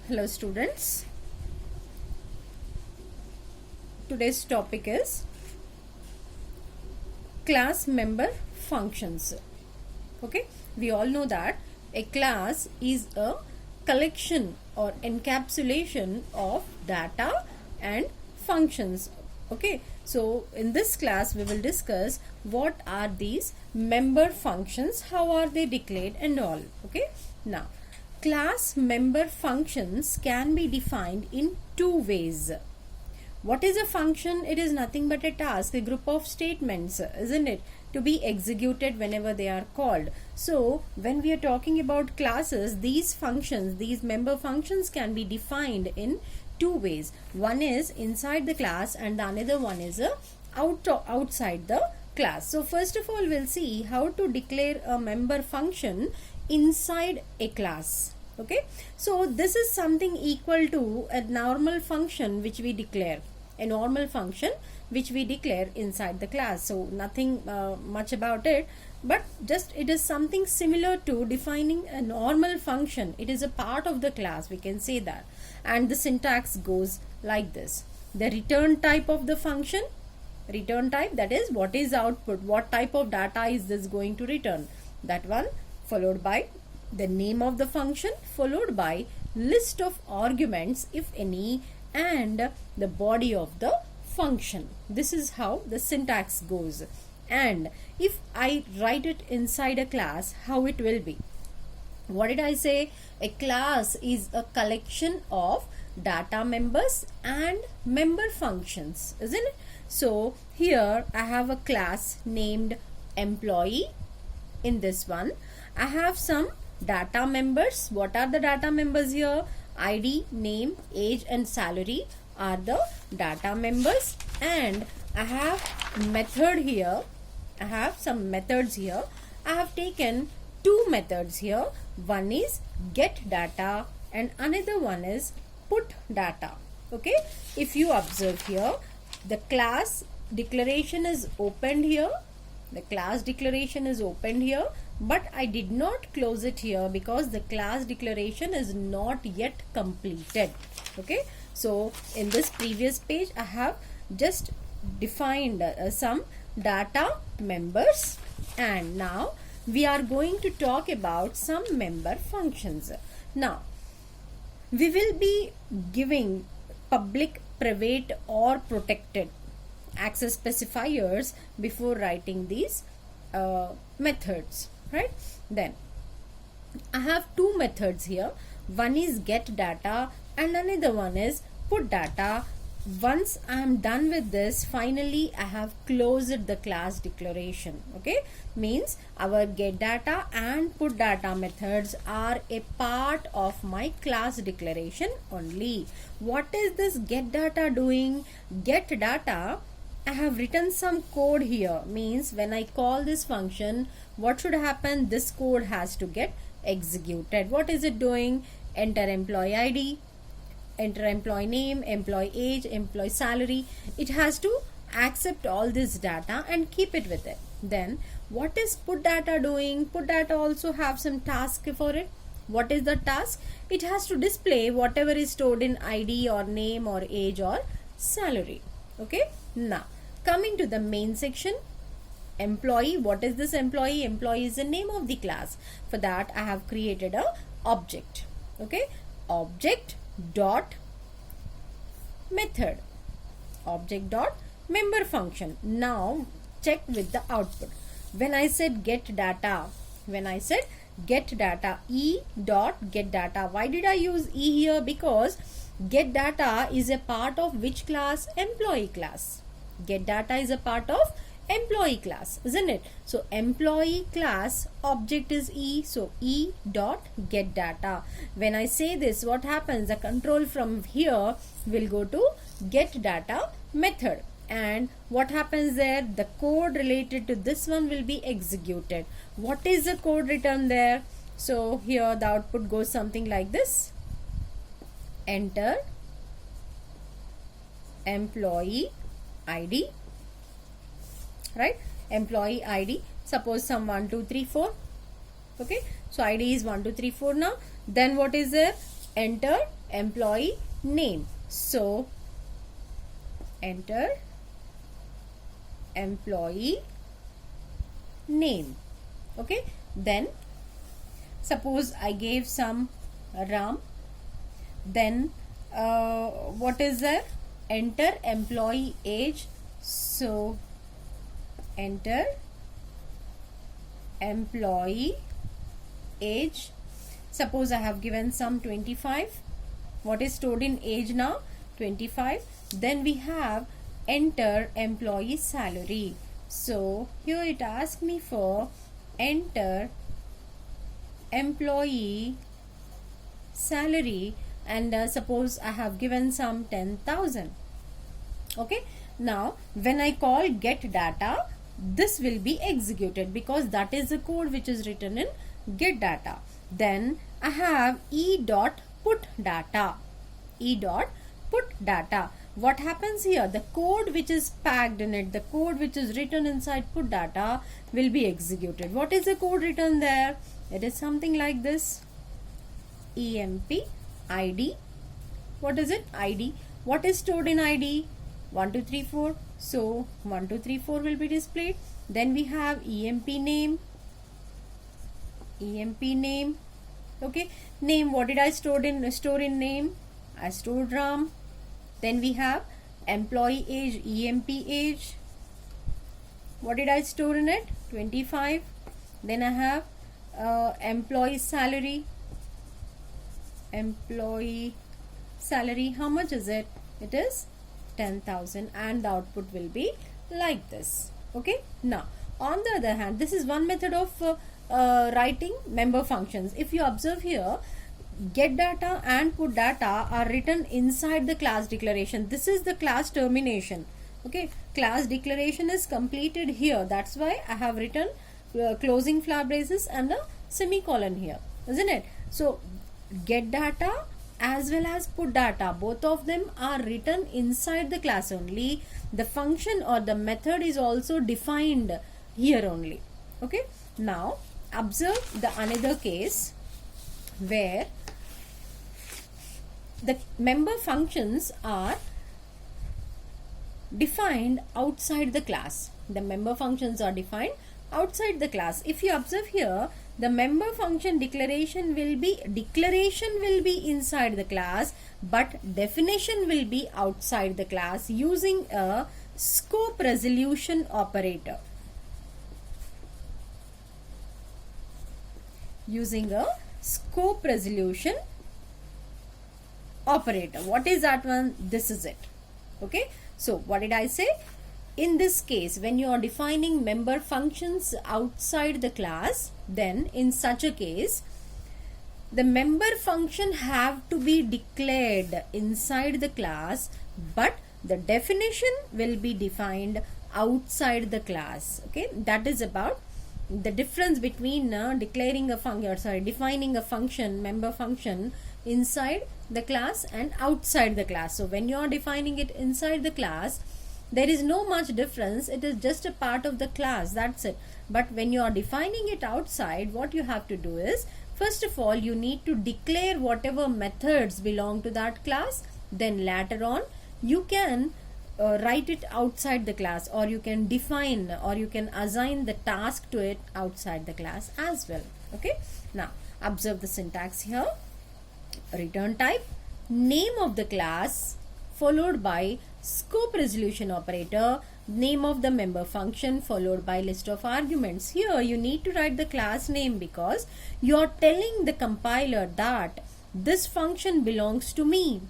Hello students, today's topic is class member functions. Okay, we all know that a class is a collection or encapsulation of data and functions. Okay, so in this class we will discuss what are these member functions, how are they declared and all. Okay, now class member functions can be defined in two ways. What is a function? It is nothing but a task, a group of statements, isn't it? To be executed whenever they are called. So, when we are talking about classes, these functions, these member functions can be defined in two ways. One is inside the class and the another one is outside the class. So, first of all, we'll see how to declare a member function inside a class. Okay, so this is something equal to a normal function which we declare, a normal function which we declare inside the class. So nothing much about it, but just it is something similar to defining a normal function. It is a part of the class, we can say that. And the syntax goes like this: the return type of the function, return type, that is what is output, what type of data is this going to return, that one, followed by the name of the function, followed by list of arguments if any, and the body of the function. This is how the syntax goes. And if I write it inside a class, how it will be? What did I say? A class is a collection of data members and member functions, isn't it? So here I have a class named employee. In this one I have some data members. What are the data members here? ID, name, age and salary are the data members. And I have method here. I have some methods here. I have taken two methods here. One is get data and another one is put data. Okay, if you observe here, the class declaration is opened here. The class declaration is opened here, but I did not close it here because the class declaration is not yet completed. Okay, so in this previous page I have just defined some data members, and now we are going to talk about some member functions. Now we will be giving public, private or protected access specifiers before writing these methods, right? Then I have two methods here. One is get data and another one is put data. Once I am done with this, finally I have closed the class declaration. Okay, means our get data and put data methods are a part of my class declaration only. What is this get data doing? Get data, I have written some code here, means when I call this function, what should happen? This code has to get executed. What is it doing? Enter employee ID, enter employee name, employee age, employee salary. It has to accept all this data and keep it with it. Then what is put data doing? Put data also have some task for it. What is the task? It has to display whatever is stored in ID or name or age or salary. Okay, now coming to the main section, employee. What is this employee? Employee is the name of the class. For that I have created a object. Okay, object dot method, object dot member function. Now check with the output. When I said get data, e dot get data, why did I use e here? Because get data is a part of which class? Employee class. Get data is a part of employee class, isn't it? So employee class object is e, so e dot get data. When I say this, what happens? The control from here will go to get data method, and what happens there? The code related to this one will be executed. What is the code written there? So here the output goes something like this: enter employee ID, right? Employee ID, suppose some 1 2 3 4. Okay, so ID is 1 2 3 4. Now then what is there? enter employee name. So enter employee name. Okay, then suppose I gave some Ram, then what is there? Enter employee age. So enter employee age. Suppose I have given some 25. What is stored in age now? 25. Then we have enter employee salary. So here it asks me for enter employee salary, and suppose I have given some 10,000. Okay, now when I call get data, this will be executed because that is the code which is written in get data. Then I have e dot put data. E dot put data. What happens here? The code which is packed in it, the code which is written inside put data will be executed. What is the code written there? It is something like this. EMP ID. What is it? ID. What is stored in ID? 1, 2, 3, 4. So 1, 2, 3, 4 will be displayed. Then we have EMP name. EMP name. Okay. Name. What did I store in name? I stored Ram. Then we have employee age, EMP age. What did I store in it? 25. Then I have employee salary. Employee salary, how much is it? It is 10,000, and the output will be like this. Okay. Now on the other hand, this is one method of writing member functions. If you observe here, get data and put data are written inside the class declaration. This is the class termination. Okay, class declaration is completed here. That's why I have written closing flower braces and a semicolon here, isn't it? So get data as well as put data, both of them are written inside the class only. The function or the method is also defined here only. Okay, now observe the another case where the member functions are defined outside the class. The member functions are defined outside the class. If you observe here, the member function declaration will be inside the class, but definition will be outside the class using a scope resolution operator. Using a scope resolution operator. What is that one? This is it. Okay. So what did I say? In this case, when you are defining member functions outside the class, then in such a case, the member function have to be declared inside the class, but the definition will be defined outside the class. Okay, that is about the difference between defining a function, member function inside the class and outside the class. So when you are defining it inside the class, there is no much difference. It is just a part of the class, that's it. But when you are defining it outside, what you have to do is, first of all, you need to declare whatever methods belong to that class. Then later on, you can write it outside the class, or you can define or you can assign the task to it outside the class as well. Okay. Now observe the syntax here. Return type, name of the class followed by scope resolution operator, name of the member function followed by list of arguments. Here you need to write the class name because you are telling the compiler that this function belongs to me.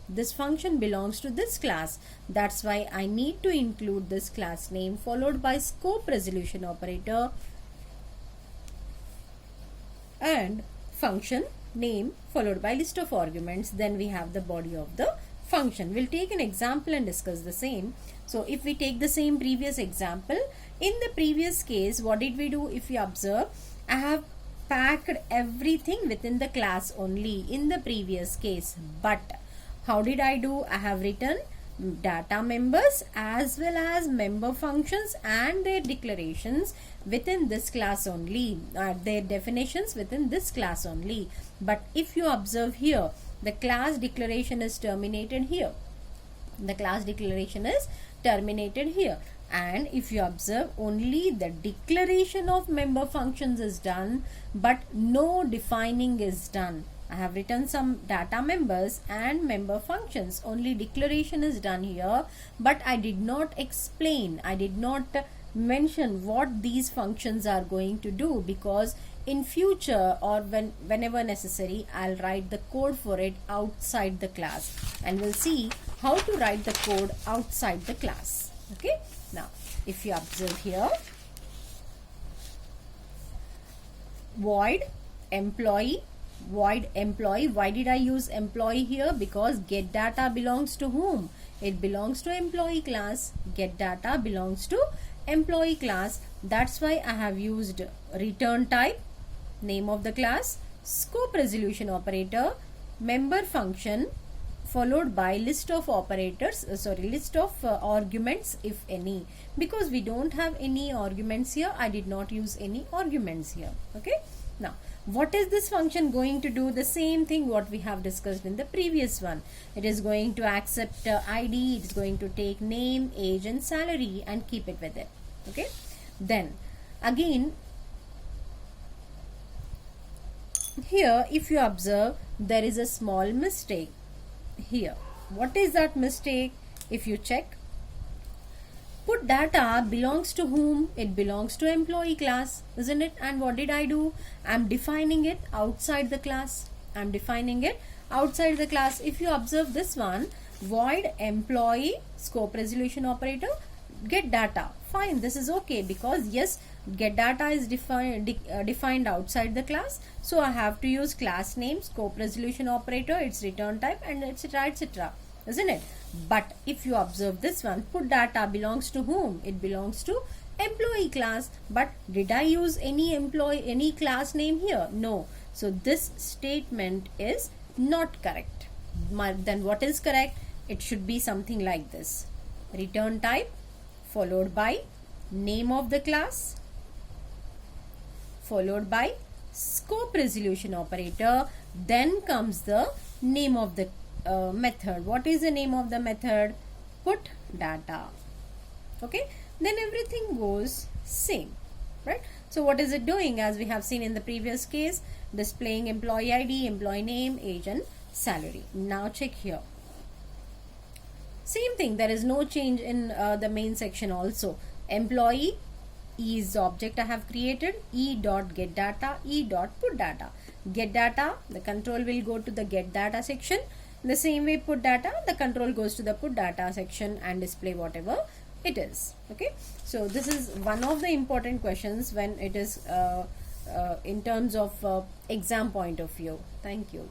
This function belongs to this class. That's why I need to include this class name followed by scope resolution operator and function name followed by list of arguments. Then we have the body of the function. We'll take an example and discuss the same. So if we take the same previous example, in the previous case, what did we do? If you observe, I have packed everything within the class only in the previous case. But how did I do? I have written data members as well as member functions and their declarations within this class only, their definitions within this class only. But if you observe here, the class declaration is terminated here. The class declaration is terminated here. And if you observe, only the declaration of member functions is done, but no defining is done. I have written some data members and member functions. Only declaration is done here, but I did not explain. I did not mention what these functions are going to do, because in future or whenever necessary, I'll write the code for it outside the class, and we'll see how to write the code outside the class. Okay. Now, if you observe here, void employee. Why did I use employee here? Because get data belongs to whom? It belongs to employee class. Get data belongs to employee class. That's why I have used return type, name of the class, scope resolution operator, member function, followed by list of operators, list of arguments if any. Because we don't have any arguments here, I did not use any arguments here. Okay. Now, what is this function going to do? The same thing what we have discussed in the previous one. It is going to accept ID, it is going to take name, age and salary and keep it with it. Okay. Then again, here if you observe, there is a small mistake here. What is that mistake? If you check, put data belongs to whom? It belongs to employee class, isn't it? And what did I do? I'm defining it outside the class. I'm defining it outside the class. If you observe this one, void employee scope resolution operator, get data. Fine, this is okay, because yes, get data is defined outside the class. So I have to use class name, scope resolution operator, its return type, and etc. etc. Isn't it? But if you observe this one, put data belongs to whom? It belongs to employee class. But did I use any class name here? No. So this statement is not correct. Then what is correct? It should be something like this: return type followed by name of the class followed by scope resolution operator, then comes the name of the method. What is the name of the method? Put data. Okay, then everything goes same, right? So what is it doing? As we have seen in the previous case, displaying employee ID, employee name, age and salary. Now check here. Same thing, there is no change in the main section also. Employee is the object I have created, e.get data, e.put data. Get data, the control will go to the get data section. The same way put data, the control goes to the put data section and display whatever it is. Okay, so this is one of the important questions when it is in terms of exam point of view. Thank you.